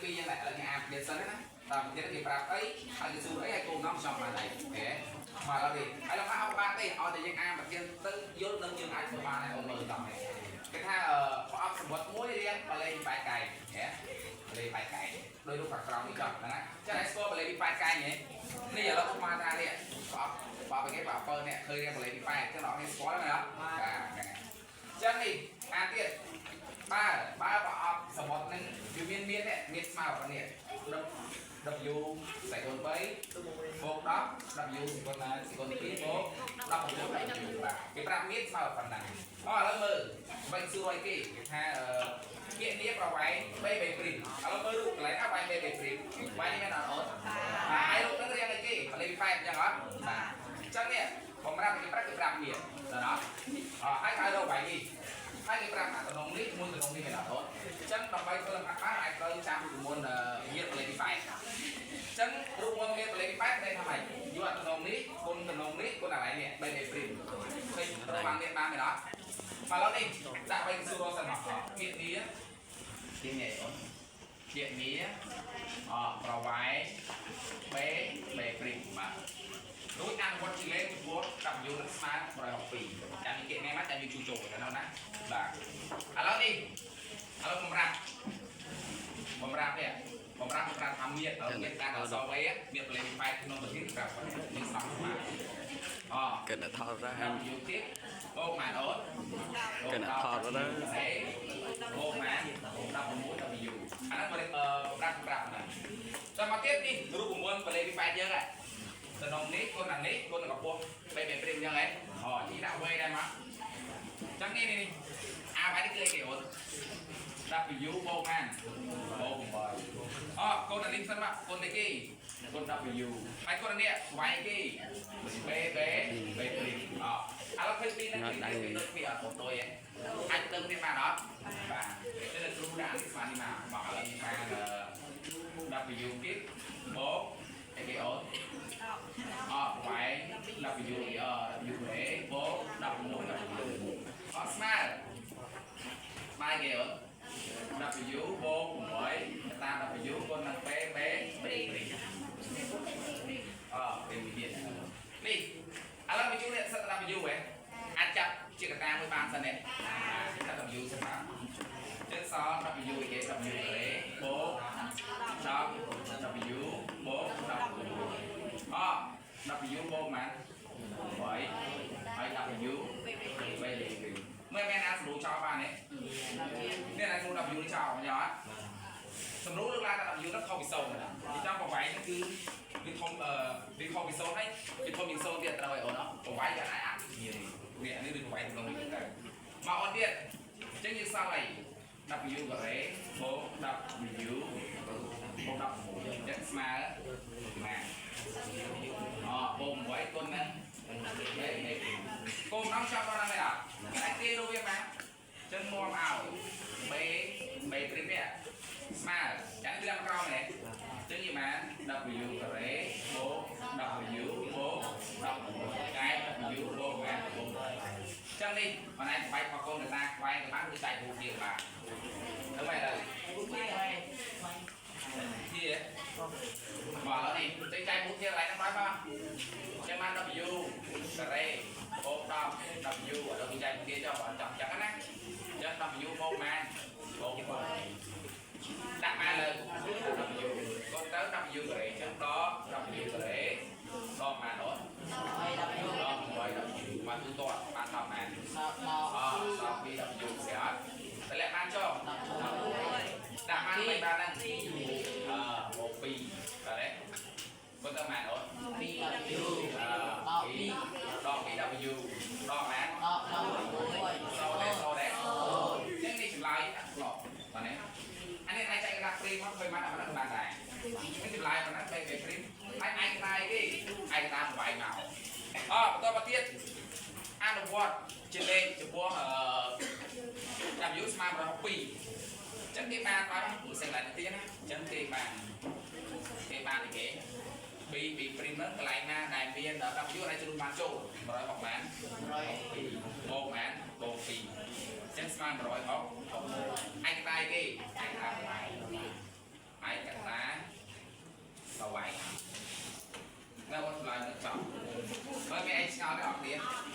ពីយ៉ាងណាឥឡូវញ៉ាំវាសិនណាតាមទៀតគេប្រាប់អីហើយគេសួរអីឲ្យគោងំចំបានអីអូខេមកដល់នេះហើយលោកអត់បានទេឲ្យតែយើងអានប្រធានទៅយល់នឹងយើងអាចធ្វើបានហើយអូនមើលតាមនេះគេថាប្រអប់សម្បត្តិមួយរៀងបលេងបែកកែងហ៎បលេងបែកកែងដោយរូបខាងក្រោមនេះចង់ហ្នឹងណាចា៎ឲ្យស្គាល់បលេងបែកកែងនេះឥឡូវឧបមាថានេះប្រអប់គេប្រអប់នេះឃើញរៀងបលេងបែកចឹងដល់នេះស្គាល់ហ្នឹងហ៎បាទហ្នឹងចឹងនេះអាទៀតបើប្រអប់សម្បត្តិហ្នឹងវាមានស្មើប៉ុណ្នេះW សេកុន3បូក10 W សេកុនណាសេកុន2បូក16 W បាទគេប្រាប់មានស្មើប៉ុណ្ណាឥឡូវមើលវិញសួរឲ្យគេថាពាក្យនេះប្រវែង B ព្រីមឥឡូវមើលរូបកន្លែងណាវាយ B ព្រីមវាយនេះមែនអត់អូនហើយរូបហ្នឹងរៀងអីគេបលេងបែបអញ្ចឹងអត់បាទអញ្ចឹងនេះបំរាប់គេប្រាប់មានដល់ហើយឲ្យរកវាយនេះហើយគេប្រាប់អាតំណងនេះមួយតំណងនេះមែនអត់អូនអញ្ចឹងដើម្បីធ្វើឡើងបានអាចត្រូវចាំពីមុនមានបលេងបែបអញ្ចឹងរូបមន្តមានបលេងបែបតែថាម៉េចយកតំណងនេះគុណតំណងនេះគុណអាឡៃនេះ B ព្រីមឃើញត្រូវបានមានបានមែនអត់ឥឡូវនេះដាក់វិញសួរសិនមកពាក្យនេះអូនពាក្យនេះប្រវែង B ព្រីមបាទរួចអនុវត្តជាលេខចំពោះ W នឹងស្មើ162ចាំនិយាយមកចាំយើងជួចូលទៅណាបាទឥឡូវនេះឥឡូវបំរាប់នេះបំរាប់ថាមានការអក្សរវេមានបលេងបែបក្នុងប្រធានប្រាប់នេះស្មបាទកិនថតraយកទៀតអូម៉ានអូនកិនថតraអូម៉ាន16 W អាហ្នឹងបលេងប្រាប់ណាចាំមកទៀតនេះរូបមន្តបលេងបែបយើងហ่ะតំណងនេះគុណអានេះគុណកម្ពស់ B ព្រីមអញ្ចឹងហ៎ទីដាក់វេដែរមកអញ្ចឹងនេះអាបែបនេះគឺគេអូន W បូកបានបូក8គុណអានេះសិនមកគុណនេះគេគុណ W ហើយគុណនេះវាយគេ B ព្រីមឥឡូវឃើញទីនេះគេដូចវាអត់បន្ទុយអាចទៅនេះបានអត់បាទតែគ្រូដាក់នេះស្មាននេះមកឥឡូវបាន W គេបូកអីគេអូនវាយ W A បូក16 W ស្មើបាយគេអូន W បូក8តា W គុណនឹង B ព្រីមពេលមាននេះឥឡូវបញ្ជូននេះសិត W ហ៎អាចចាប់ជាកតាមួយបានសិនទេថា W សិនមកចឹងសល់ W គេ W A បូក10 W បូក16 W បូកបាន8ហើយ W 3មើលមែនអាសម្រួលចោលបានទេនេះអាសម្រួល W ចោលញ៉អត់សម្រួលលើកឡើងថា W នោះខុសពី0ណាទីចំប្រវែងគឺវាធំវាខុសពី0ហើយវាធំជាង0ទៀតត្រូវឲ្យអូនអត់ប្រវែងវាអាចនេះនេះគឺប្រវែងក្នុងនេះទៅមកអូនទៀតអញ្ចឹងយើងសល់អី W ការ៉េបូក W បូក16អញ្ចឹងស្មើណាបូក8គុណហ្នឹងកូនដល់ចាប់ដល់ណាតែគេรู้វាមកចឹងមកឲ្យ B ព្រីមនេះស្មើចឹងវាក្រោមនេះចឹងយីបាន W ការ៉េបូក W បូក16កែ W បូកបានចឹងនេះបងឯងបាយបកូនទៅតាខ្វែងទៅបានគឺចែករូបទៀតបាទទៅមែនទេជាមកឥឡូវនេះចេញចែករូបទៀតឡើងដល់បាទចឹងបាន W ការ៉េបូក10 W ឥឡូវគេចែកទៀតចុះបងចាំចឹងណាចឹង W បូកបានបូកដាក់បានលើ W កូនទៅ W ការ៉េចឹងដក W ការ៉េដកបានអត់ហើយ W ដក8 បានទូទាត់បាន10បានសល់ពី W ស្អាតតម្លាក់បានចុះដាក់បានមិនបានហ្នឹងបូក2បាទទេបើទៅបានអត់2 W ដក 2 W ដកបានសូដែរចឹងនេះចម្លើយអត់ស្លប់បាទនេះអានេះអាចចែកក្រាហ្វព្រីមមកឃើញបានអត់បានដែរនេះចម្លើយប៉ុណ្ណឹងពេលព្រីមហើយឯកតាយគេឯកតាប្រវាយមកបន្តមកទៀតអនុវត្តជាលេខចំពោះW ស្មើ162អញ្ចឹងគេបានដល់សេឡែនទៀតណាអញ្ចឹងគេបាននេះគេ B ព្រីមហ្នឹងកន្លែងណាដែលមាន W អាចជ្រុំបានចូល160បាន162បូកបានបូក2អញ្ចឹងស្មើ160ឯកតាយគេឯកតាប្រវាយឯក ស្ងល់ទេអត់គ្នា